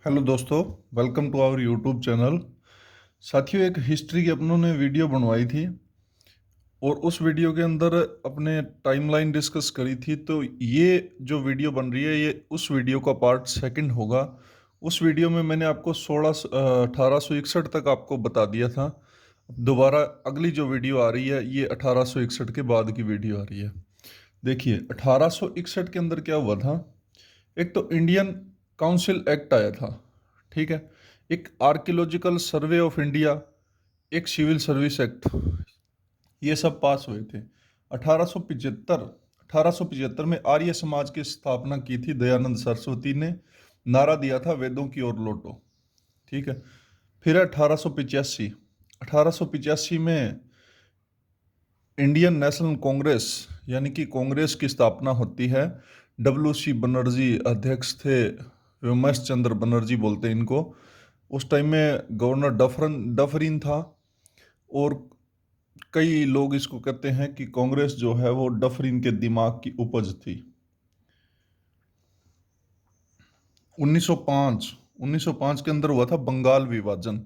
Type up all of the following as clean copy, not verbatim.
Hello दोस्तों, welcome to our YouTube channel. साथियों, एक हिस्ट्री की अपनों ने वीडियो बनवाई थी और उस वीडियो के अंदर अपने टाइमलाइन डिस्कस करी थी। तो ये जो वीडियो बन रही है ये उस वीडियो का पार्ट सेकंड होगा। उस वीडियो में मैंने आपको 1861 तक आपको बता दिया था। दोबारा अगली जो वीडियो आ रही है ये 1861 के बाद की वीडियो आ रही है। देखिए, 1861 के अंदर क्या हुआ था। एक तो इंडियन काउंसिल एक्ट आया था, ठीक है। एक आर्कियोलॉजिकल सर्वे ऑफ इंडिया, एक सिविल सर्विस एक्ट, ये सब पास हुए थे। 1875 में आर्य समाज की स्थापना की थी दयानंद सरस्वती ने। नारा दिया था वेदों की ओर लौटो, ठीक है। फिर 1885 में इंडियन नेशनल कांग्रेस यानी कि कांग्रेस की स्थापना होती है। डब्ल्यू सी बनर्जी अध्यक्ष थे, व्योमेश चंद्र बनर्जी बोलते हैं इनको। उस टाइम में गवर्नर डफरिन था। और कई लोग इसको कहते हैं कि कांग्रेस जो है वो डफरिन के दिमाग की उपज थी। 1905 1905 के अंदर हुआ था बंगाल विभाजन।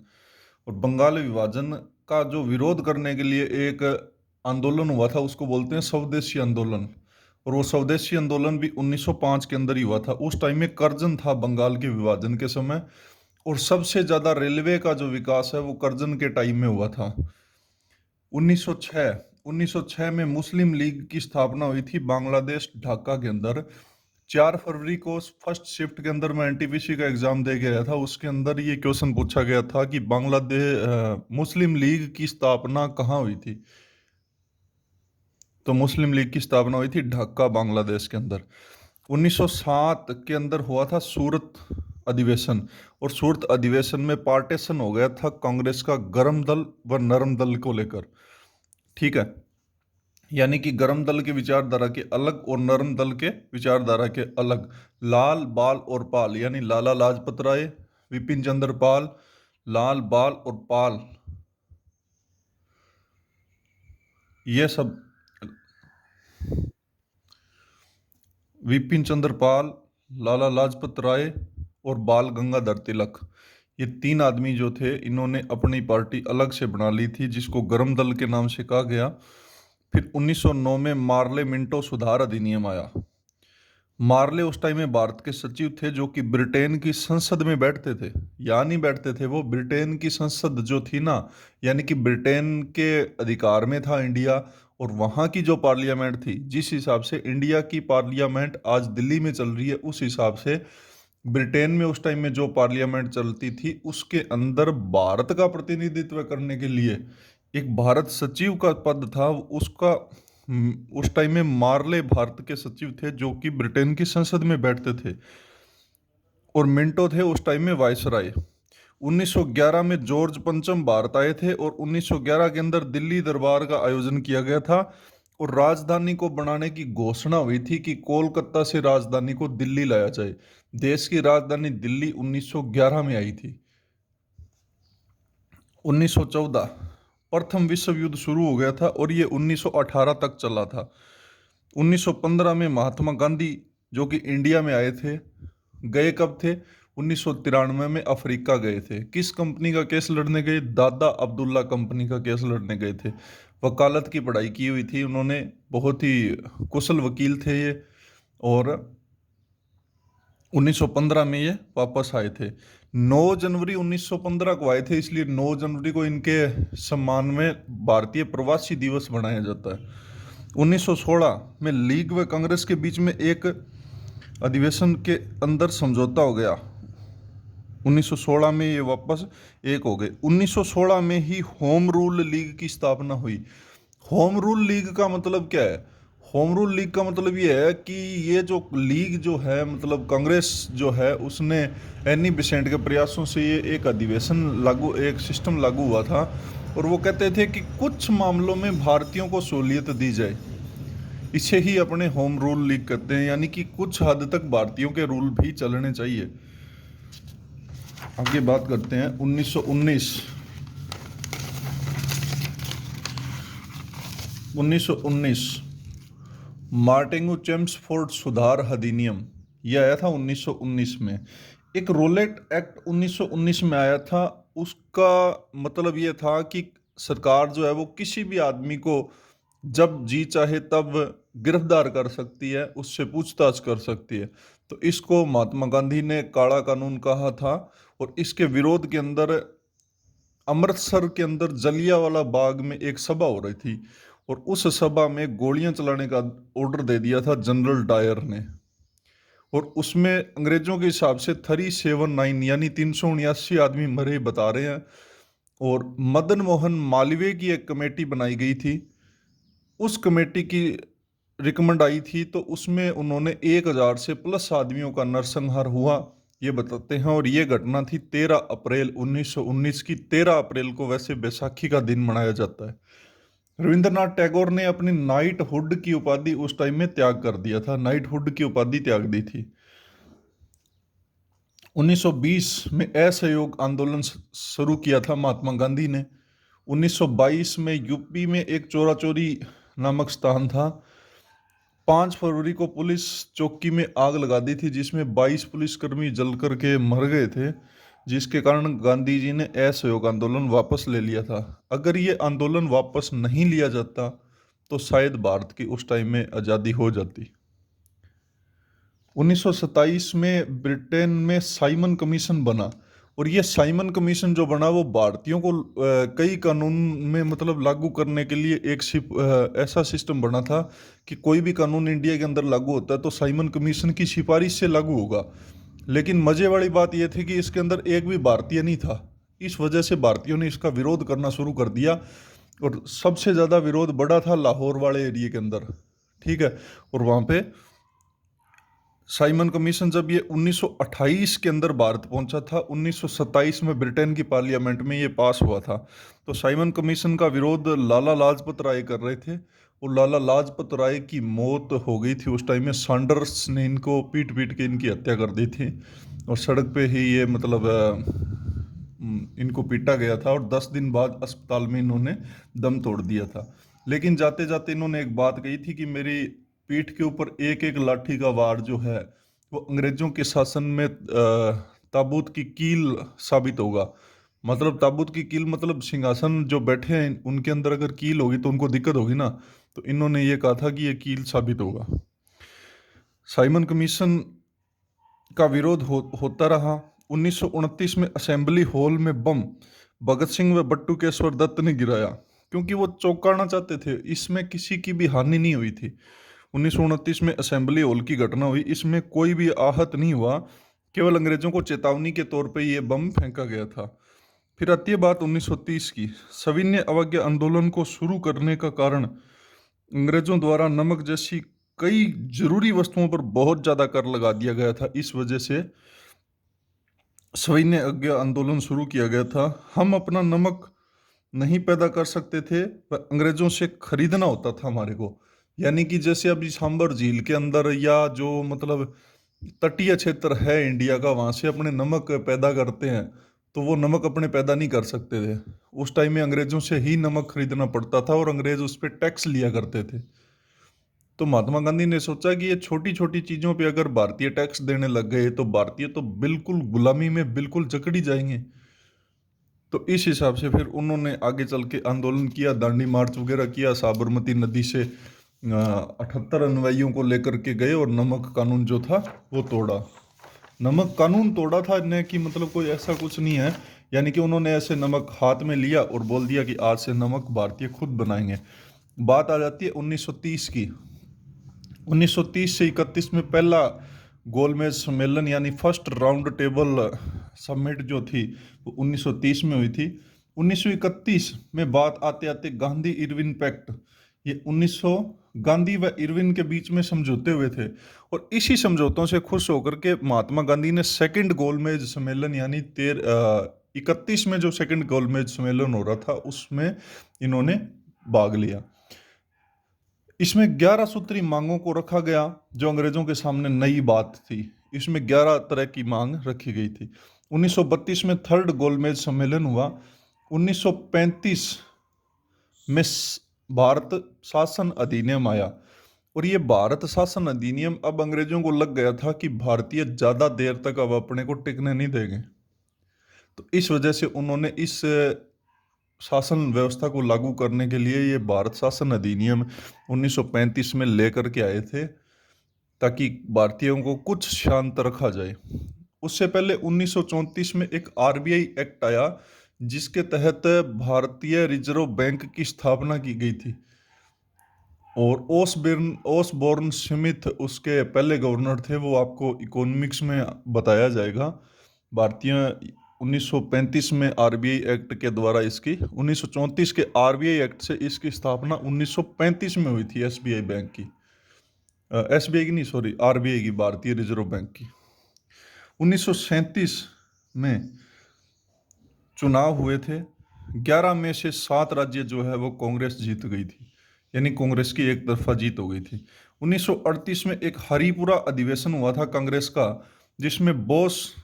और बंगाल विभाजन का जो विरोध करने के लिए एक आंदोलन हुआ था, उसको बोलते हैं स्वदेशी आंदोलन। और वो स्वदेशी आंदोलन भी 1905 के अंदर ही हुआ था। उस टाइम में कर्जन था बंगाल के विभाजन के समय। और सबसे ज़्यादा रेलवे का जो विकास है वो कर्जन के टाइम में हुआ था। 1906 में मुस्लिम लीग की स्थापना हुई थी बांग्लादेश ढाका के अंदर। 4 फरवरी को फर्स्ट शिफ्ट के अंदर मैं एनटीपीसी का एग्जाम दे के आया था। उसके अंदर ये क्वेश्चन पूछा गया था कि बांग्लादेश मुस्लिम लीग की स्थापना कहाँ हुई थी। तो मुस्लिम लीग की स्थापना हुई थी ढाका बांग्लादेश के अंदर। 1907 के अंदर हुआ था सूरत अधिवेशन। और सूरत अधिवेशन में पार्टीशन हो गया था कांग्रेस का गर्म दल व नरम दल को लेकर, ठीक है। यानी कि गर्म दल के विचारधारा के अलग और नरम दल के विचारधारा के अलग। लाल बाल और पाल यानी लाला लाजपत राय, विपिन चंद्र पाल, लाल बाल और पाल, ये सब, विपिन चंद्र पाल, लाला लाजपत राय और बाल गंगाधर तिलक, ये 3 आदमी जो थे इन्होंने अपनी पार्टी अलग से बना ली थी जिसको गर्म दल के नाम से कहा गया। फिर 1909 में मार्ले मिंटो सुधार अधिनियम आया। मार्ले उस टाइम में भारत के सचिव थे जो कि ब्रिटेन की संसद में बैठते थे। या नहीं बैठते थे, वो ब्रिटेन की संसद जो थी ना, यानी कि ब्रिटेन के अधिकार में था इंडिया। और वहाँ की जो पार्लियामेंट थी, जिस हिसाब से इंडिया की पार्लियामेंट आज दिल्ली में चल रही है, उस हिसाब से ब्रिटेन में उस टाइम में जो पार्लियामेंट चलती थी उसके अंदर भारत का प्रतिनिधित्व करने के लिए एक भारत सचिव का पद था। उसका उस टाइम में मार्ले भारत के सचिव थे जो कि ब्रिटेन की संसद में बैठते थे। और मिंटो थे उस टाइम में वायसराय। 1911 में जॉर्ज पंचम भारत आए थे और 1911 के अंदर दिल्ली दरबार का आयोजन किया गया था। और राजधानी को बनाने की घोषणा हुई थी कि कोलकाता से राजधानी को दिल्ली लाया जाए। देश की राजधानी दिल्ली 1911 में आई थी। 1914 प्रथम विश्व युद्ध शुरू हो गया था और ये 1918 तक चला था। 1915 में महात्मा गांधी जो कि इंडिया में आए थे, गए कब थे? 1993 में अफ्रीका गए थे। किस कंपनी का केस लड़ने गए? दादा अब्दुल्ला कंपनी का केस लड़ने गए थे। वकालत की पढ़ाई की हुई थी उन्होंने, बहुत ही कुशल वकील थे ये। और 1915 में ये वापस आए थे। 9 जनवरी 1915 को आए थे, इसलिए 9 जनवरी को इनके सम्मान में भारतीय प्रवासी दिवस मनाया जाता है। 1916 में लीग व कांग्रेस के बीच में एक अधिवेशन के अंदर समझौता हो गया। 1916 में ये वापस एक हो गए। 1916 में ही होम रूल लीग की स्थापना हुई। होम रूल लीग का मतलब क्या है? होम रूल लीग का मतलब ये है कि ये जो लीग जो है, मतलब कांग्रेस जो है, उसने एनी बेसेंट के प्रयासों से ये एक अधिवेशन लागू, एक सिस्टम लागू हुआ था। और वो कहते थे कि कुछ मामलों में भारतीयों को सहूलियत दी जाए। इसे ही अपने होम रूल लीग कहते हैं, यानी कि कुछ हद तक भारतीयों के रूल भी चलने चाहिए। आगे बात करते हैं 1919 मार्टिन चेम्सफोर्ड सुधार अधिनियम, यह आया था 1919 में। एक रोलेट एक्ट 1919 में आया था। उसका मतलब ये था कि सरकार जो है वो किसी भी आदमी को जब जी चाहे तब गिरफ्तार कर सकती है, उससे पूछताछ कर सकती है। तो इसको महात्मा गांधी ने काला कानून कहा था। और इसके विरोध के अंदर अमृतसर के अंदर जलियांवाला बाग में एक सभा हो रही थी, और उस सभा में गोलियां चलाने का ऑर्डर दे दिया था जनरल डायर ने। और उसमें अंग्रेजों के हिसाब से 379 यानी 379 आदमी मरे बता रहे हैं। और मदन मोहन मालवीय की एक कमेटी बनाई गई थी। उस कमेटी की रिकमेंड आई थी, तो उसमें उन्होंने 1000 से प्लस आदमियों का नरसंहार हुआ, ये बताते हैं। और ये घटना थी 13 अप्रैल 1919 की। 13 अप्रैल को वैसे बैसाखी का दिन मनाया जाता है। रविंद्रनाथ टैगोर ने अपनी नाइट हुड की उपाधि उस टाइम में त्याग कर दिया था, नाइट हुड की उपाधि त्याग दी थी। 1920 में असहयोग आंदोलन शुरू किया था महात्मा गांधी ने। 1922 में यूपी में एक चोरा चोरी नामक स्थान था। 5 फरवरी को पुलिस चौकी में आग लगा दी थी, जिसमें 22 पुलिसकर्मी जल करके मर गए थे, जिसके कारण गांधी जी ने असहयोग आंदोलन वापस ले लिया था। अगर ये आंदोलन वापस नहीं लिया जाता तो शायद भारत की उस टाइम में आज़ादी हो जाती। 1927 में ब्रिटेन में साइमन कमीशन बना। और ये साइमन कमीशन जो बना वो भारतीयों को कई कानून में मतलब लागू करने के लिए ऐसा सिस्टम बना था कि कोई भी कानून इंडिया के अंदर लागू होता है तो साइमन कमीशन की सिफारिश से लागू होगा। लेकिन मज़े वाली बात यह थी कि इसके अंदर एक भी भारतीय नहीं था। इस वजह से भारतीयों ने इसका विरोध करना शुरू कर दिया। और सबसे ज़्यादा विरोध बढ़ा था लाहौर वाले एरिया के अंदर, ठीक है। और वहाँ पे साइमन कमीशन जब ये 1928 के अंदर भारत पहुंचा था, 1927 में ब्रिटेन की पार्लियामेंट में ये पास हुआ था। तो साइमन कमीशन का विरोध लाला लाजपत राय कर रहे थे। और लाला लाजपत राय की मौत हो गई थी उस टाइम में। सैंडर्स ने इनको पीट पीट के इनकी हत्या कर दी थी, और सड़क पे ही ये मतलब इनको पीटा गया था। और 10 दिन बाद अस्पताल में इन्होंने दम तोड़ दिया था। लेकिन जाते जाते इन्होंने एक बात कही थी कि मेरी पीठ के ऊपर एक एक लाठी का वार जो है वो अंग्रेजों के शासन में ताबूत की कील साबित होगा। मतलब ताबूत की कील मतलब सिंहासन जो बैठे हैं उनके अंदर अगर कील होगी तो उनको दिक्कत होगी ना। तो इन्होंने ये कहा था कि ये कील साबित होगा। साइमन कमीशन का विरोध होता रहा। 1929 में असेंबली हॉल में बम भगत सिंह व बट्टू केशवर दत्त ने गिराया, क्योंकि वो चौंकाना चाहते थे। इसमें किसी की भी हानि नहीं हुई थी। 1929 में असेंबली हॉल की घटना हुई, इसमें कोई भी आहत नहीं हुआ, केवल अंग्रेजों को चेतावनी के तौर पे ये बम फेंका गया था। फिर आती है बात 1930 की। सविनय अवज्ञा आंदोलन को शुरू करने का कारण अंग्रेजों द्वारा नमक जैसी कई जरूरी वस्तुओं पर बहुत ज़्यादा कर लगा दिया गया था। इस वजह से सविनय अवज्ञा आंदोलन शुरू किया गया था। हम अपना नमक नहीं पैदा कर सकते थे, पर अंग्रेजों से खरीदना होता था हमारे को। यानी कि जैसे अभी सांबर झील के अंदर या जो मतलब तटीय क्षेत्र है इंडिया का, वहाँ से अपने नमक पैदा करते हैं, तो वो नमक अपने पैदा नहीं कर सकते थे। उस टाइम में अंग्रेजों से ही नमक खरीदना पड़ता था, और अंग्रेज उस पर टैक्स लिया करते थे। तो महात्मा गांधी ने सोचा कि ये छोटी छोटी चीज़ों पे अगर भारतीय टैक्स देने लग गए तो भारतीय तो बिल्कुल गुलामी में बिल्कुल जकड़ी जाएंगे। तो इस हिसाब से फिर उन्होंने आगे चल के आंदोलन किया, दांडी मार्च वगैरह किया। साबरमती नदी से 78 अनुयायियों को लेकर के गए और नमक कानून जो था वो तोड़ा। नमक कानून तोड़ा था ने कि मतलब कोई ऐसा कुछ नहीं है। यानी कि उन्होंने ऐसे नमक हाथ में लिया और बोल दिया कि आज से नमक भारतीय खुद बनाएंगे। बात आ जाती है 1930 की। 1930 से 31 में पहला गोलमेज सम्मेलन यानी फर्स्ट राउंड टेबल समिट जो थी वो 1930 में हुई थी। 1931 में बात आते आते गांधी इरविन पैक्ट, ये 1900 गांधी व इरविन के बीच में समझौते हुए थे। और इसी समझौतों से खुश होकर के महात्मा गांधी ने सेकंड गोलमेज सम्मेलन यानी 31 में जो सेकंड गोलमेज सम्मेलन हो रहा था उसमें इन्होंने भाग लिया। इसमें 11 सूत्री मांगों को रखा गया, जो अंग्रेजों के सामने नई बात थी। इसमें 11 तरह की मांग रखी गई थी। 1932 में थर्ड गोलमेज सम्मेलन हुआ। 1935 में भारत शासन अधिनियम आया। और ये भारत शासन अधिनियम अब अंग्रेजों को लग गया था कि भारतीय ज़्यादा देर तक अब अपने को टिकने नहीं देंगे। तो इस वजह से उन्होंने इस शासन व्यवस्था को लागू करने के लिए ये भारत शासन अधिनियम 1935 में लेकर के आए थे, ताकि भारतीयों को कुछ शांत रखा जाए। उससे पहले 1934 में एक आरबीआई एक्ट आया, जिसके तहत भारतीय रिजर्व बैंक की स्थापना की गई थी। और ओसबोर्न स्मिथ उसके पहले गवर्नर थे, वो आपको इकोनॉमिक्स में बताया जाएगा। भारतीय 1935 में आरबीआई एक्ट के द्वारा इसकी 1934 के आरबीआई एक्ट से इसकी स्थापना 1935 में हुई थी, एसबीआई बैंक की, एसबीआई की नहीं, सॉरी, आरबीआई की, भारतीय रिजर्व बैंक की। 1937 में चुनाव हुए थे। 11 में से 7 राज्य जो है वो कांग्रेस जीत गई थी, यानी कांग्रेस की एक तरफा जीत हो गई थी। 1938 में एक हरिपुरा अधिवेशन हुआ था कांग्रेस का, जिसमें बोस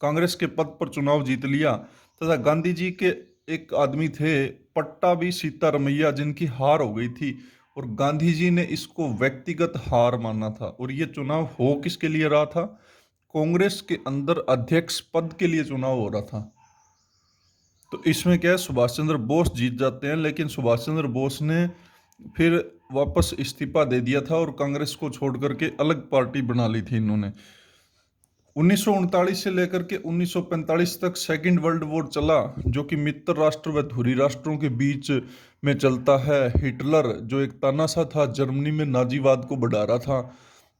कांग्रेस के पद पर चुनाव जीत लिया, तथा गांधी जी के एक आदमी थे पट्टाभी सीतारमैया, जिनकी हार हो गई थी, और गांधी जी ने इसको व्यक्तिगत हार माना था। और ये चुनाव हो किसके लिए रहा था? कांग्रेस के अंदर अध्यक्ष पद के लिए चुनाव हो रहा था। तो इसमें क्या है, सुभाष चंद्र बोस जीत जाते हैं, लेकिन सुभाष चंद्र बोस ने फिर वापस इस्तीफा दे दिया था और कांग्रेस को छोड़ करके अलग पार्टी बना ली थी इन्होंने। 1939 से लेकर के 1945 तक सेकेंड वर्ल्ड वॉर चला, जो कि मित्र राष्ट्र व धुरी राष्ट्रों के बीच में चलता है। हिटलर जो एक तानाशाह था, जर्मनी में नाजीवाद को बढ़ा रहा था,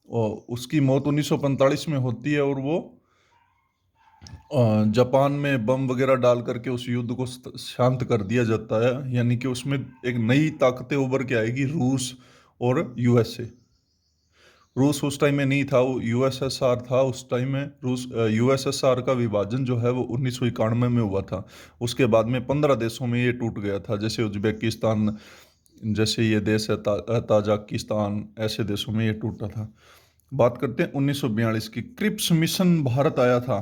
और उसकी मौत 1945 में होती है, और वो जापान में बम वगैरह डाल करके उस युद्ध को शांत कर दिया जाता है। यानी कि उसमें एक नई ताकतें उभर के आएगी, रूस और यूएसए। रूस उस टाइम में नहीं था, वो यूएसएसआर था उस टाइम में। रूस यूएसएसआर का विभाजन जो है वो 1991 में हुआ था। उसके बाद में 15 देशों में ये टूट गया था, जैसे उज्बेकिस्तान, जैसे ये देश है ताजिकिस्तान, ऐसे देशों में ये टूटा था। बात करते हैं 1942 की। क्रिप्स मिशन भारत आया था।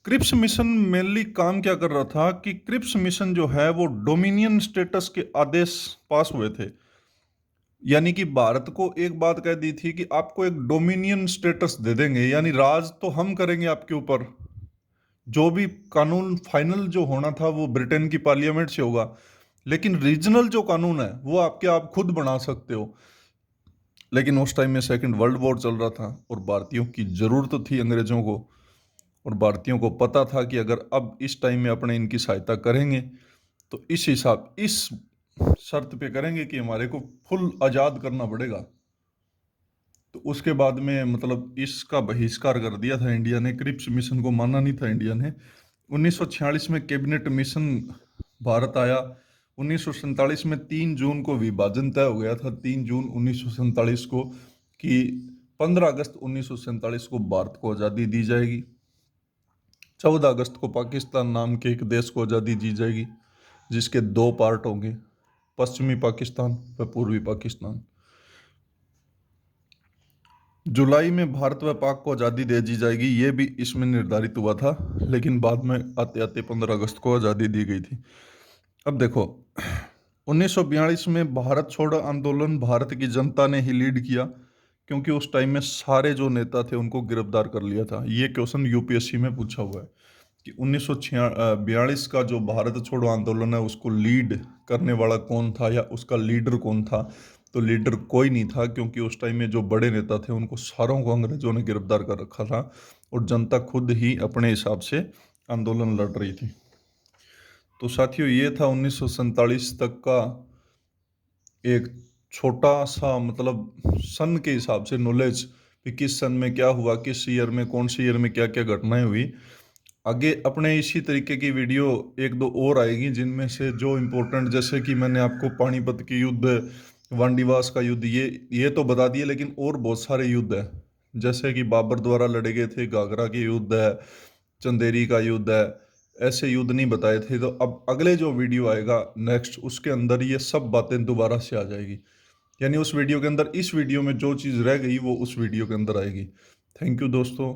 क्रिप्स मिशन मेनली काम क्या कर रहा था कि क्रिप्स मिशन जो है वो डोमिनियन स्टेटस के आदेश पास हुए थे। यानी कि भारत को एक बात कह दी थी कि आपको एक डोमिनियन स्टेटस दे देंगे, यानी राज तो हम करेंगे आपके ऊपर। जो भी कानून फाइनल जो होना था वो ब्रिटेन की पार्लियामेंट से होगा, लेकिन रीजनल जो कानून है वो आपके आप खुद बना सकते हो। लेकिन उस टाइम में सेकंड वर्ल्ड वॉर चल रहा था, और भारतीयों की ज़रूरत थी अंग्रेज़ों को, और भारतीयों को पता था कि अगर अब इस टाइम में अपने इनकी सहायता करेंगे तो इस शर्त पे करेंगे कि हमारे को फुल आज़ाद करना पड़ेगा। तो उसके बाद में मतलब इसका बहिष्कार कर दिया था इंडिया ने, क्रिप्स मिशन को माना नहीं था इंडिया ने। 1946 में कैबिनेट मिशन भारत आया। 1947 में 3 जून को विभाजन तय हो गया था, 3 जून 1947 को, कि 15 अगस्त 1947 को भारत को आज़ादी दी जाएगी। 14 अगस्त को पाकिस्तान नाम के एक देश को आज़ादी दी जाएगी, जिसके 2 पार्ट होंगे, पश्चिमी पाकिस्तान व पूर्वी पाकिस्तान। जुलाई में भारत व पाक को आज़ादी दे दी जाएगी, ये भी इसमें निर्धारित हुआ था, लेकिन बाद में आते आते 15 अगस्त को आज़ादी दी गई थी। अब देखो 1942 में भारत छोड़ो आंदोलन भारत की जनता ने ही लीड किया, क्योंकि उस टाइम में सारे जो नेता थे उनको गिरफ्तार कर लिया था। ये क्वेश्चन यूपीएससी में पूछा हुआ है कि 1942 का जो भारत छोड़ो आंदोलन है उसको लीड करने वाला कौन था, या उसका लीडर कौन था। तो लीडर कोई नहीं था, क्योंकि उस टाइम में जो बड़े नेता थे उनको सारों को अंग्रेजों ने गिरफ्तार कर रखा था, और जनता खुद ही अपने हिसाब से आंदोलन लड़ रही थी। तो साथियों, ये था 1947 तक का एक छोटा सा मतलब सन के हिसाब से नॉलेज, कि किस सन में क्या हुआ, किस ईयर में, कौन से ईयर में क्या क्या घटनाएं हुई। आगे अपने इसी तरीके की वीडियो 1-2 और आएगी, जिनमें से जो इम्पोर्टेंट, जैसे कि मैंने आपको पानीपत की युद्ध, वांडीवास का युद्ध, ये तो बता दिए, लेकिन और बहुत सारे युद्ध हैं, जैसे कि बाबर द्वारा लड़े गए थे घाघरा के युद्ध है, चंदेरी का युद्ध है, ऐसे युद्ध नहीं बताए थे। तो अब अगले जो वीडियो आएगा नेक्स्ट, उसके अंदर ये सब बातें दोबारा से आ जाएगी, यानी उस वीडियो के अंदर, इस वीडियो में जो चीज़ रह गई वो उस वीडियो के अंदर आएगी। थैंक यू दोस्तों।